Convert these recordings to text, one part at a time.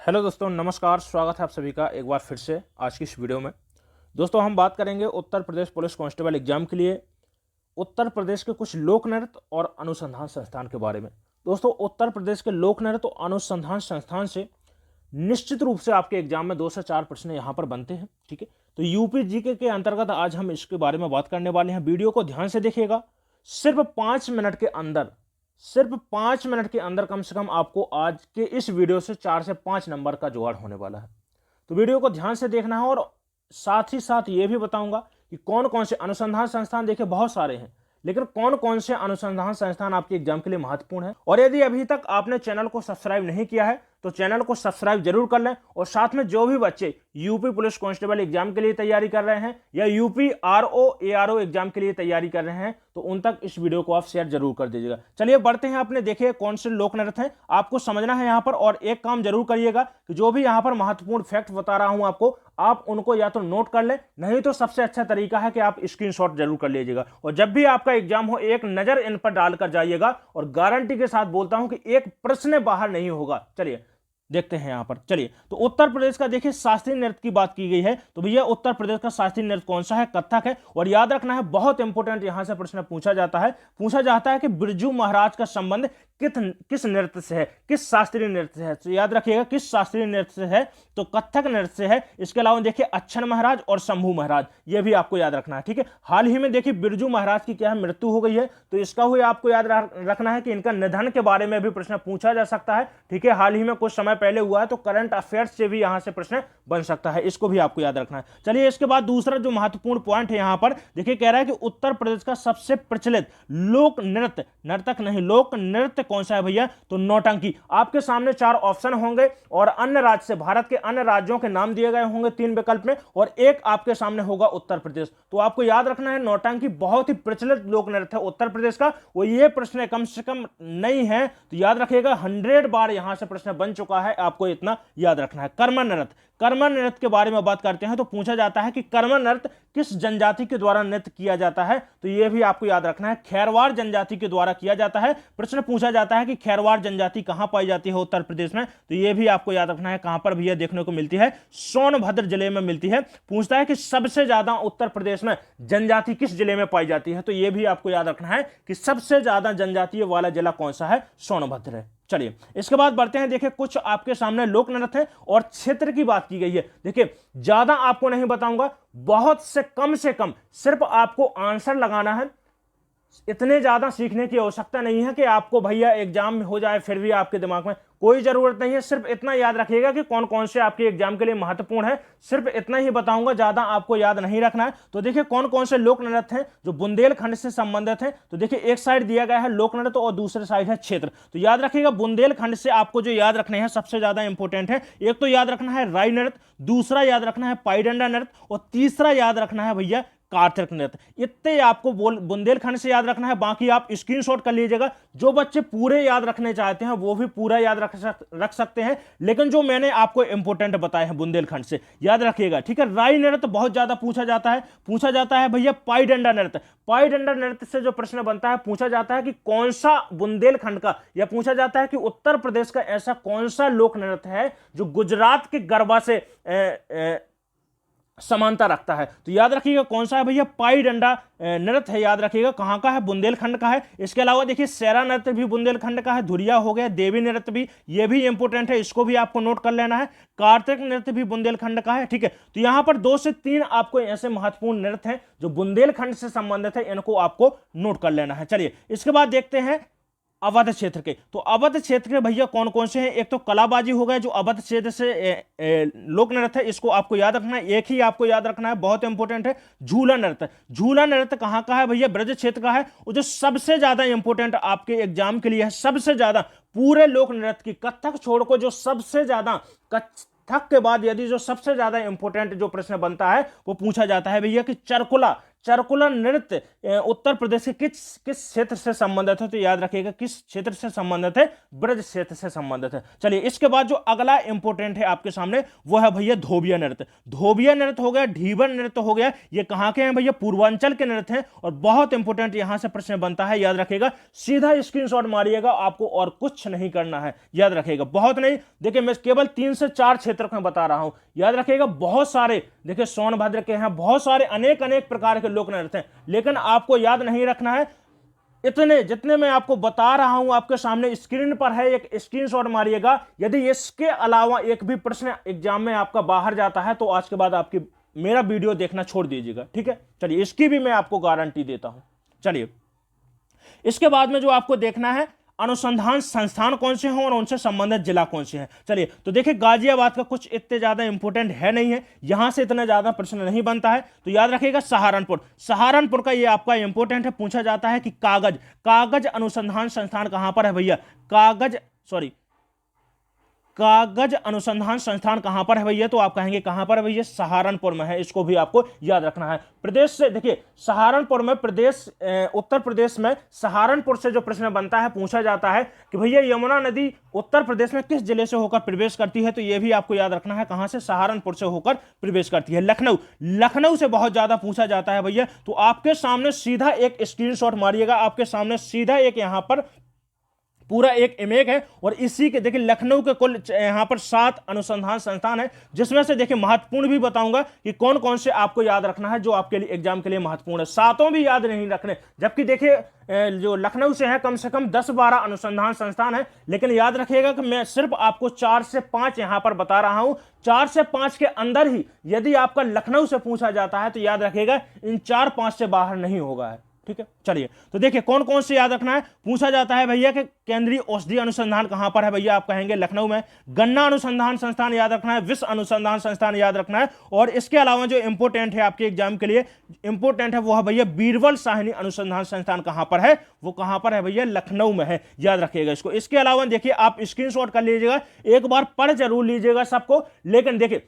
Hello दोस्तों, नमस्कार। स्वागत है आप सभी का एक बार फिर से आज की इस वीडियो में। दोस्तों, हम बात करेंगे Uttar Pradesh police constable exam के लिए उत्तर प्रदेश के कुछ लोक नृत्य और अनुसंधान संस्थान के बारे में। दोस्तों, उत्तर प्रदेश के लोक नृत्य और अनुसंधान संस्थान से निश्चित रूप से आपके एग्जाम में 2 से 4 प्रश्न यहाँ पर बनते हैं। ठीक है, तो यूपी जीके के अंतर्गत आज हम इसके बारे में बात करने वाले हैं। वीडियो को ध्यान से देखिएगा। सिर्फ 5 मिनट के अंदर कम से कम आपको आज के इस वीडियो से 4 से 5 नंबर का जुगाड़ होने वाला है। तो वीडियो को ध्यान से देखना है। और साथ ही साथ ये भी बताऊंगा कि कौन कौन से अनुसंधान संस्थान, देखिए बहुत सारे हैं, लेकिन कौन कौन से अनुसंधान संस्थान आपके एग्जाम के लिए महत्वपूर्ण है। और यदि अभी तक आपने चैनल को सब्सक्राइब नहीं किया है तो चैनल को सब्सक्राइब जरूर कर लें। और साथ में जो भी बच्चे यूपी पुलिस कांस्टेबल एग्जाम के लिए तैयारी कर रहे हैं या यूपी आरओ एग्जाम के लिए तैयारी कर रहे हैं तो उन तक इस वीडियो को आप शेयर जरूर कर दीजिएगा। चलिए बढ़ते हैं। आपने देखिए कौन से लोक नृत्य हैं आपको समझना है यहाँ पर। और एक काम जरूर करिएगा कि जो भी यहाँ पर महत्वपूर्ण फैक्ट बता रहा हूं आपको, आप उनको या तो नोट कर लें, नहीं तो सबसे अच्छा तरीका है कि आप स्क्रीनशॉट जरूर कर लीजिएगा। और जब भी आपका एग्जाम हो एक नजर इन पर डालकर जाइएगा। और गारंटी के साथ बोलता हूं कि एक प्रश्न बाहर नहीं होगा। चलिए देखते हैं यहां पर। चलिए, तो उत्तर प्रदेश का देखिए शास्त्रीय नृत्य की बात की गई है, तो भैया उत्तर प्रदेश का शास्त्रीय नृत्य कौन सा है? कथक है। और याद रखना है, बहुत इंपॉर्टेंट यहां से प्रश्न पूछा जाता है कि बिरजू महाराज का संबंध किस नृत्य से है, किस शास्त्रीय नृत्य से है। तो याद रखिएगा किस शास्त्रीय नृत्य से है, तो कथक नृत्य से है। इसके अलावा देखिए अच्छन महाराज और शंभू महाराज, यह भी आपको याद रखना है। ठीक है, हाल ही में देखिए बिरजू महाराज की क्या है, मृत्यु हो गई है, तो इसका हुए आपको याद रखना है कि इनका निधन के बारे में भी प्रश्न पूछा जा सकता है। ठीक है, हाल ही में कुछ समय पहले हुआ है, तो करंट अफेयर्स से भी यहां से प्रश्न बन सकता है, इसको भी आपको याद रखना है। चलिए, इसके बाद दूसरा जो महत्वपूर्ण पॉइंट है यहां पर देखिए, कह रहा है कि उत्तर प्रदेश का सबसे प्रचलित लोक नृत्य, नर्तक नहीं लोक नृत्य कौन सा है भैया? तो नौटंकी। आपके सामने 4 ऑप्शन होंगे और अन्य राज्य से, भारत के अन्य राज्यों के नाम दिए गए होंगे 3 विकल्प में, और एक आपके सामने होगा उत्तर प्रदेश। तो आपको याद रखना है नौटंकी बहुत ही प्रचलित लोक नृत्य है उत्तर प्रदेश का। वो ये प्रश्न कम से कम नहीं है तो याद रखिएगा 100 बार यहां से प्रश्न बन चुका है, आपको इतना याद रखना है। कर्म नृत्य, कर्म नृत्य के बारे में बात करते हैं तो पूछा जाता है कि कर्म नृत्य किस जनजाति के द्वारा नृत्य किया जाता है? तो यह भी आपको याद रखना है, खैरवाड़ जनजाति के द्वारा किया जाता है। प्रश्न पूछा जाता है कि खैरवाड़ जनजाति कहां पाई जाती है उत्तर प्रदेश में? तो यह भी आपको याद रखना है कहां पर भैया देखने को मिलती है? सोनभद्र जिले में मिलती है। पूछता है कि सबसे ज्यादा उत्तर प्रदेश में जनजाति किस जिले में पाई जाती है? तो यह भी आपको याद रखना है कि सबसे ज्यादा जनजातीय वाला जिला कौन सा है? सोनभद्र है। चलिए, इसके बाद बढ़ते हैं। देखिए कुछ आपके सामने लोक नृत्य है और क्षेत्र की बात की गई है। देखिए ज्यादा आपको नहीं बताऊंगा, बहुत से कम सिर्फ आपको आंसर लगाना है। इतने ज्यादा सीखने की आवश्यकता नहीं है कि आपको भैया एग्जाम में हो जाए फिर भी आपके दिमाग में कोई जरूरत नहीं है। सिर्फ इतना याद रखिएगा कि कौन कौन से आपके एग्जाम के लिए महत्वपूर्ण है, सिर्फ इतना ही बताऊंगा, ज्यादा आपको याद नहीं रखना है। तो देखिए कौन कौन से लोक नृत्य हैं जो बुंदेलखंड से संबंधित हैं। तो देखिए एक साइड दिया गया है लोक नृत्य और दूसरे साइड है क्षेत्र। तो याद रखिएगा बुंदेलखंड से आपको जो याद रखने हैं सबसे ज्यादा इंपॉर्टेंट है, एक तो याद रखना है राई नृत्य, दूसरा याद रखना है पाईडंडा नृत्य और तीसरा याद रखना है भैया कार्तिक नृत्य। इतने आपको बुंदेलखंड से याद रखना है, बाकी आप स्क्रीनशॉट कर लीजिएगा। जो बच्चे पूरे याद रखने चाहते हैं वो भी पूरा याद रख सकते हैं, लेकिन जो मैंने आपको इंपॉर्टेंट बताए हैं बुंदेलखंड से याद रखिएगा। ठीक है, राई नृत्य बहुत ज्यादा पूछा जाता है भैया पाईडंडा नृत्य। पाईडंडा नृत्य से जो प्रश्न बनता है, पूछा जाता है कि कौन सा बुंदेलखंड का, या पूछा जाता है कि उत्तर प्रदेश का ऐसा कौन सा लोक नृत्य है जो गुजरात के गरबा से समानता रखता है। तो याद रखिएगा कौन सा है भैया? पाईडंडा नृत्य है। याद रखिएगा कहां का है? बुंदेलखंड का है। इसके अलावा देखिए सैरा नृत्य भी बुंदेलखंड का है, धुरिया हो गया, देवी नृत्य भी, ये भी इंपॉर्टेंट है, इसको भी आपको नोट कर लेना है। कार्तिक नृत्य भी बुंदेलखंड का है। ठीक है, तो यहां पर 2 से 3 आपको ऐसे महत्वपूर्ण नृत्य हैं जो बुंदेलखंड से संबंधित है, इनको आपको नोट कर लेना है। चलिए इसके बाद देखते हैं अवध क्षेत्र के। तो अवध क्षेत्र के भैया कौन कौन से हैं? एक तो कलाबाजी हो गया जो अवध क्षेत्र से लोक नृत्य है, इसको आपको याद रखना है। एक ही आपको याद रखना है, बहुत इंपॉर्टेंट है, झूला नृत्य। झूला नृत्य कहां का है भैया? ब्रज क्षेत्र का है। और जो सबसे ज्यादा इंपॉर्टेंट आपके एग्जाम के लिए है, सबसे ज्यादा पूरे लोक नृत्य की, कथक छोड़ को जो सबसे ज्यादा, कथक के बाद यदि जो सबसे ज्यादा इंपॉर्टेंट जो प्रश्न बनता है वो पूछा जाता है भैया कि चरकुला सर्कुलर नृत्य उत्तर प्रदेश के किस किस क्षेत्र से संबंधित है? तो याद रखिएगा किस क्षेत्र से संबंधित है? ब्रज क्षेत्र से संबंधित है। चलिए इसके बाद जो अगला इंपॉर्टेंट है आपके सामने वो है भैया धोबिया नृत्य। धोबिया नृत्य हो गया, ढीबर नृत्य हो गया, ये कहां के हैं भैया? पूर्वांचल के नृत्य हैं और बहुत इंपॉर्टेंट यहां से प्रश्न बनता है, याद रखिएगा। सीधा स्क्रीनशॉट मारिएगा, आपको और कुछ नहीं करना है, याद रखिएगा। बहुत नहीं, देखिए मैं केवल 3 से 4 क्षेत्र में बता रहा हूं, याद रखिएगा। बहुत सारे देखिए सोनभद्र के हैं, बहुत सारे अनेक अनेक प्रकार के लोक नृत्य हैं, लेकिन आपको याद नहीं रखना है इतने जितने मैं आपको बता रहा हूं। आपके सामने स्क्रीन पर है, एक स्क्रीनशॉट मारिएगा। यदि इसके अलावा एक भी प्रश्न एग्जाम में आपका बाहर जाता है तो आज के बाद आपकी मेरा वीडियो देखना छोड़ दीजिएगा, ठीक है। चलिए इसकी भी मैं आपको गारंटी देता हूं। चलिए इसके बाद में जो आपको देखना है अनुसंधान संस्थान कौन से हैं और उनसे संबंधित जिला कौन से हैं। चलिए तो देखिए गाजियाबाद का कुछ इतने ज्यादा इंपॉर्टेंट है नहीं है, यहां से इतना ज्यादा प्रश्न नहीं बनता है, तो याद रखिएगा सहारनपुर। सहारनपुर का ये आपका इंपॉर्टेंट है, पूछा जाता है कि कागज अनुसंधान संस्थान कहां पर है भैया? कागज अनुसंधान संस्थान कहां पर है भैया? तो आप कहेंगे कहां पर है भैया? सहारनपुर में है। इसको भी आपको याद रखना है। प्रदेश से देखिए सहारनपुर में उत्तर प्रदेश में सहारनपुर से जो प्रश्न बनता है, पूछा जाता है कि भैया यमुना नदी उत्तर प्रदेश में किस जिले से होकर प्रवेश करती है? तो यह भी आपको याद रखना है, कहां से? सहारनपुर से होकर प्रवेश करती है। लखनऊ से बहुत ज्यादा पूछा जाता है भैया, तो आपके सामने सीधा एक स्क्रीनशॉट मारिएगा, आपके सामने सीधा एक यहां पर पूरा एक इमेज है और इसी के देखिए लखनऊ के कुल यहां पर 7 अनुसंधान संस्थान है, जिसमें से देखिए महत्वपूर्ण भी बताऊंगा कि कौन कौन से आपको याद रखना है जो आपके लिए एग्जाम के लिए महत्वपूर्ण है। 7 भी याद नहीं रखने, जबकि देखिए जो लखनऊ से है कम से कम 10-12 अनुसंधान संस्थान है, लेकिन याद रखिएगा कि मैं सिर्फ आपको 4 से 5 यहां पर बता रहा हूं। 4 से 5 के अंदर ही यदि आपका लखनऊ से पूछा जाता है तो याद रखिएगा इन 4-5 से बाहर नहीं होगा है, ठीक है। चलिए तो देखिए कौन कौन से याद रखना है। पूछा जाता है भैया कि केंद्रीय औषधि अनुसंधान कहां पर है भैया? आप कहेंगे लखनऊ में। गन्ना अनुसंधान संस्थान याद रखना है, विश्व अनुसंधान संस्थान याद रखना है, और इसके अलावा जो इंपोर्टेंट है आपके एग्जाम के लिए इंपोर्टेंट है वो है भैया बीरबल साहनी अनुसंधान संस्थान कहां पर है? वो कहां पर है भैया? लखनऊ में है, याद रखिएगा इसको। इसके अलावा देखिए आप स्क्रीनशॉट कर लीजिएगा, एक बार पढ़ जरूर लीजिएगा सबको, लेकिन देखिए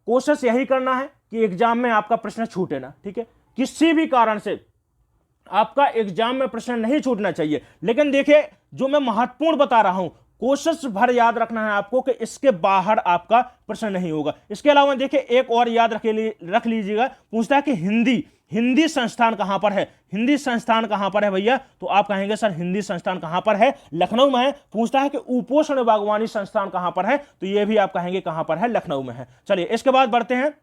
कोशिश यही करना है कि एग्जाम में आपका प्रश्न छूटे ना, ठीक है। किसी भी कारण से आपका एग्जाम में प्रश्न नहीं छूटना चाहिए, लेकिन देखिए जो मैं महत्वपूर्ण बता रहा हूं कोशिश भर याद रखना है आपको कि इसके बाहर आपका प्रश्न नहीं होगा। इसके अलावा देखिए एक और याद रख लीजिएगा, पूछता है कि हिंदी संस्थान कहां पर है? हिंदी संस्थान कहां पर है भैया? तो आप कहेंगे सर हिंदी संस्थान कहां पर है? लखनऊ में है। पूछता है कि उपोषण बागवानी संस्थान कहां पर है? तो यह भी आप कहेंगे कहां पर है? लखनऊ में है। चलिए इसके बाद बढ़ते हैं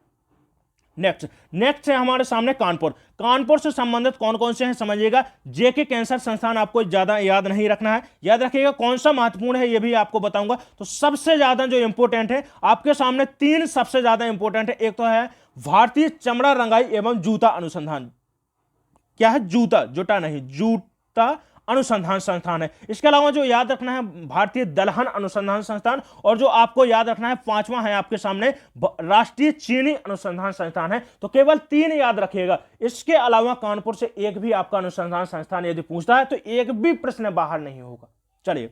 नेक्स्ट है हमारे सामने कानपुर से संबंधित कौन कौन से हैं समझिएगा। जेके कैंसर संस्थान आपको ज्यादा याद नहीं रखना है, याद रखिएगा कौन सा महत्वपूर्ण है ये भी आपको बताऊंगा। तो सबसे ज्यादा जो इंपॉर्टेंट है आपके सामने 3 सबसे ज्यादा इंपॉर्टेंट है। एक तो है भारतीय चमड़ा रंगाई एवं जूता अनुसंधान, क्या है? जूता नहीं, जूता अनुसंधान संस्थान है। इसके अलावा जो याद रखना है भारतीय दलहन अनुसंधान संस्थान, और जो आपको याद रखना है 5वां है आपके सामने राष्ट्रीय चीनी अनुसंधान संस्थान है। तो केवल 3 याद रखिएगा, इसके अलावा कानपुर से एक भी आपका अनुसंधान संस्थान यदि पूछता है तो एक भी प्रश्न बाहर नहीं होगा। चलिए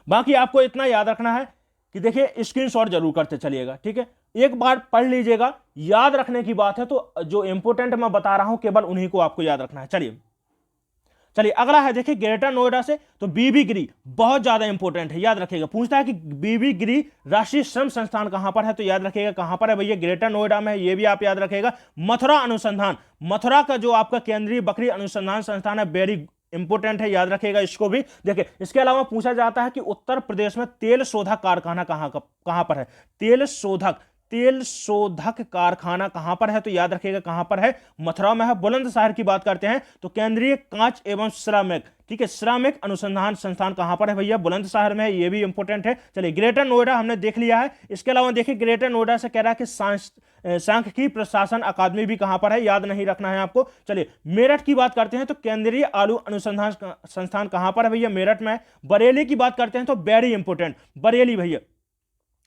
बाकी आपको इतना याद रखना है कि देखिए स्क्रीनशॉट जरूर करते चलिएगा, ठीक है। एक बार पढ़ लीजिएगा, याद रखने की बात है तो जो इंपोर्टेंट मैं बता रहा हूं केवल उन्हीं को आपको याद रखना है। चलिए अगला है देखिए ग्रेटर नोएडा से, तो बीबी गिरी बहुत ज्यादा इंपॉर्टेंट है, याद रखिएगा। पूछता है कि बीबी गिरी राष्ट्रीय श्रम संस्थान कहां पर है? तो याद रखिएगा कहां पर है भैया? ग्रेटर नोएडा में, ये भी आप याद रखिएगा। मथुरा का जो आपका केंद्रीय बकरी अनुसंधान संस्थान है वेरी इंपोर्टेंट है, याद रखिएगा इसको भी। देखिए इसके अलावा पूछा जाता है कि उत्तर प्रदेश में तेल शोधक कारखाना कहां पर है? तेल शोधक कारखाना कहां पर है? तो याद रखिएगा कहां पर है? मथुरा में है। बुलंदशहर की बात करते हैं तो केंद्रीय कांच एवं श्रमिक, ठीक है, श्रमिक अनुसंधान संस्थान कहां पर है भैया? बुलंदशहर में है, ये भी इंपॉर्टेंट है। चलिए ग्रेटर नोएडा हमने देख लिया है। इसके अलावा देखिए ग्रेटर नोएडा से कह रहा है कि सांख्यिकी प्रशासन अकादमी भी कहां पर है? याद नहीं रखना है आपको। चलिए मेरठ की बात करते हैं तो केंद्रीय आलू अनुसंधान संस्थान कहां पर है भैया? मेरठ में। बरेली की बात करते हैं तो वेरी इंपॉर्टेंट बरेली भैया,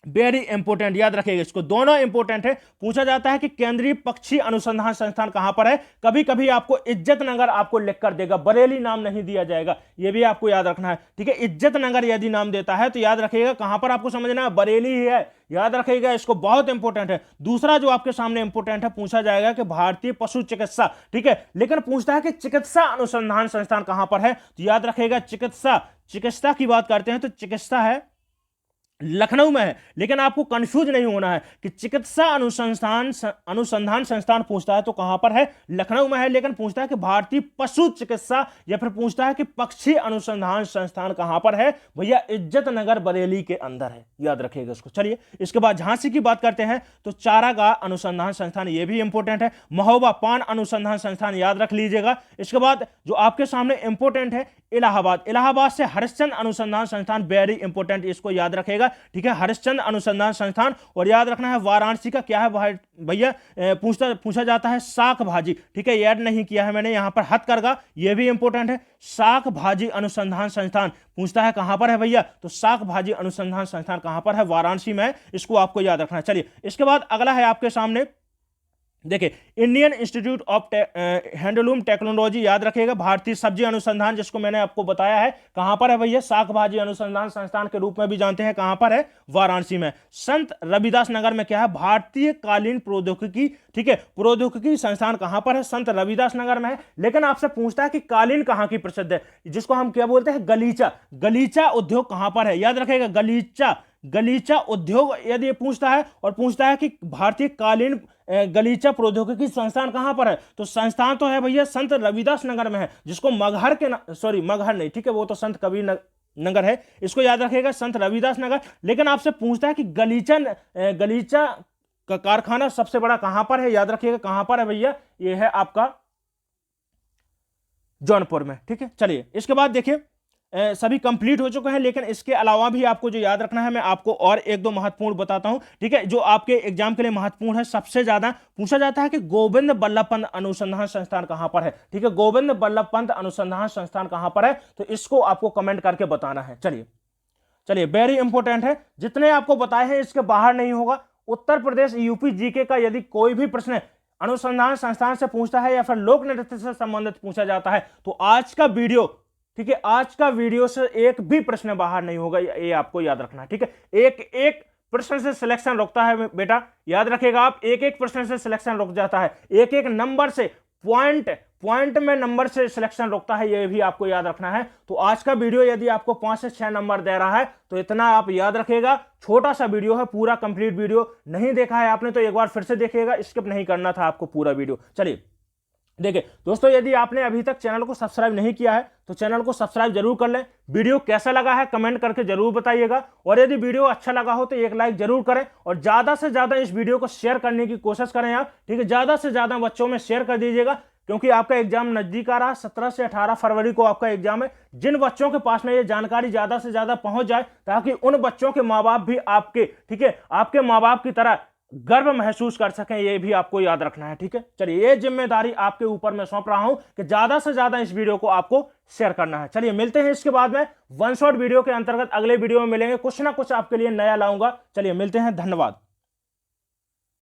वेरी इंपोर्टेंट, याद रखिएगा इसको, दोनों इंपोर्टेंट है। पूछा जाता है कि केंद्रीय पक्षी अनुसंधान संस्थान कहां पर है। कभी कभी आपको इज्जत नगर आपको लिख कर देगा, बरेली नाम नहीं दिया जाएगा, यह भी आपको याद रखना है, ठीक है। इज्जत नगर यदि नाम देता है तो याद रखिएगा कहां पर आपको समझना है, बरेली ही है, याद रखिएगा इसको, बहुत इंपॉर्टेंट है। दूसरा जो आपके सामने इंपॉर्टेंट है, पूछा जाएगा कि भारतीय पशु चिकित्सा, ठीक है, लेकिन पूछता है कि चिकित्सा अनुसंधान संस्थान कहां पर है, तो याद रखिएगा चिकित्सा की बात करते हैं तो चिकित्सा है लखनऊ में है। लेकिन आपको कंफ्यूज नहीं होना है कि चिकित्सा अनुसंधान संस्थान पूछता है तो कहां पर है, लखनऊ में है। लेकिन पूछता है कि भारतीय पशु चिकित्सा या फिर पूछता है कि पक्षी अनुसंधान संस्थान कहां पर है, भैया इज्जत नगर बरेली के अंदर है, याद रखिएगा इसको। चलिए इसके बाद झांसी की बात करते हैं तो चारागाह अनुसंधान संस्थान, यह भी इंपॉर्टेंट है। महोबा पान अनुसंधान संस्थान याद रख लीजिएगा। इसके बाद जो आपके सामने इंपॉर्टेंट है इलाहाबाद से हरिश्चंद्र अनुसंधान संस्थान, वेरी इंपॉर्टेंट, इसको याद रखेगा, ठीक है, हरिश्चंद्र अनुसंधान संस्थान। और याद रखना है वाराणसी का क्या है भैया, पूछा जाता है शाक भाजी, ठीक है, याद नहीं किया है मैंने यहां पर, हथकरघा, यह भी इंपॉर्टेंट है। शाक भाजी अनुसंधान संस्थान पूछता है कहां पर है भैया, तो शाक भाजी अनुसंधान संस्थान कहां पर है, वाराणसी में, इसको आपको याद रखना है। चलिए इसके बाद अगला है आपके सामने, देखिए Indian institute of handloom technology, याद रखिएगा। भारतीय सब्जी अनुसंधान, जिसको मैंने आपको बताया है कहां पर है भैया, शाक भाजी अनुसंधान संस्थान के रूप में भी जानते हैं, कहां पर है, वाराणसी में। संत रविदास नगर में क्या है, भारतीय कालीन प्रौद्योगिकी, ठीक है, प्रौद्योगिकी संस्थान कहां पर है, संत रविदास नगर में है। लेकिन आपसे पूछता है कि कालीन कहां की प्रसिद्ध है, जिसको हम क्या बोलते हैं, गलीचा उद्योग कहां पर है, याद रखिएगा, गलीचा उद्योग यदि ये पूछता है, और पूछता है कि भारतीय कालीन गलीचा प्रौद्योगिकी संस्थान कहां पर है, तो संस्थान तो है भैया संत रविदास नगर में है, जिसको मगहर नहीं, ठीक है, वो तो संत कबीर नगर है, इसको याद रखिएगा, संत रविदास नगर। लेकिन आपसे पूछता है कि गलीचा का कारखाना सबसे बड़ा कहां पर है, याद रखिएगा कहां पर है भैया, ये है आपका जौनपुर में, ठीक है। चलिए इसके बाद देखिए सभी कंप्लीट हो चुके हैं, लेकिन इसके अलावा भी आपको जो याद रखना है, मैं आपको और एक दो महत्वपूर्ण बताता हूं, ठीक है, जो आपके एग्जाम के लिए महत्वपूर्ण है। सबसे ज्यादा पूछा जाता है कि गोविंद बल्लभ पंत अनुसंधान संस्थान कहां पर है, ठीक है, गोविंद बल्लभ पंत अनुसंधान संस्थान कहां पर है, तो इसको आपको कमेंट करके बताना है। चलिए वेरी इंपॉर्टेंट है, जितने आपको बताए हैं इसके बाहर नहीं होगा। उत्तर प्रदेश यूपी जीके का यदि कोई भी प्रश्न अनुसंधान संस्थान से पूछता है या फिर लोक नृत्य से संबंधित पूछा जाता है, तो आज का वीडियो, ठीक है, आज का वीडियो से एक भी प्रश्न बाहर नहीं होगा, ये आपको याद रखना है, ठीक है। एक प्रश्न से सिलेक्शन रुकता है बेटा, याद रखिएगा आप, एक प्रश्न से सिलेक्शन रुक जाता है, एक नंबर से पॉइंट में नंबर से सिलेक्शन रुकता है, ये भी आपको याद रखना है। तो आज का वीडियो यदि आपको 5 से 6 नंबर दे रहा है तो इतना आप याद रखिएगा, छोटा सा वीडियो है, पूरा कंप्लीट वीडियो नहीं देखा है आपने तो एक बार फिर से देखिएगा, स्किप नहीं करना था आपको पूरा वीडियो। चलिए देखिए दोस्तों, यदि आपने अभी तक चैनल को सब्सक्राइब नहीं किया है तो चैनल को सब्सक्राइब जरूर कर लें। वीडियो कैसा लगा है कमेंट करके जरूर बताइएगा, और यदि वीडियो अच्छा लगा हो तो एक लाइक जरूर करें, और ज्यादा से ज्यादा इस वीडियो को शेयर करने की कोशिश करें आप, ठीक है, ज्यादा से ज्यादा बच्चों में शेयर कर दीजिएगा, क्योंकि आपका एग्जाम नजदीक आ रहा है, 17 से 18 फरवरी को आपका एग्जाम है। जिन बच्चों के पास में ये जानकारी ज्यादा से ज्यादा पहुंच जाए, ताकि उन बच्चों के माँ बाप भी आपके, ठीक है, आपके माँ बाप की तरह गर्व महसूस कर सकें, ये भी आपको याद रखना है, ठीक है। चलिए ये जिम्मेदारी आपके ऊपर मैं सौंप रहा हूं कि ज्यादा से ज्यादा इस वीडियो को आपको शेयर करना है। चलिए मिलते हैं इसके बाद में वन शॉट वीडियो के अंतर्गत, अगले वीडियो में मिलेंगे, कुछ ना कुछ आपके लिए नया लाऊंगा। चलिए मिलते हैं, धन्यवाद।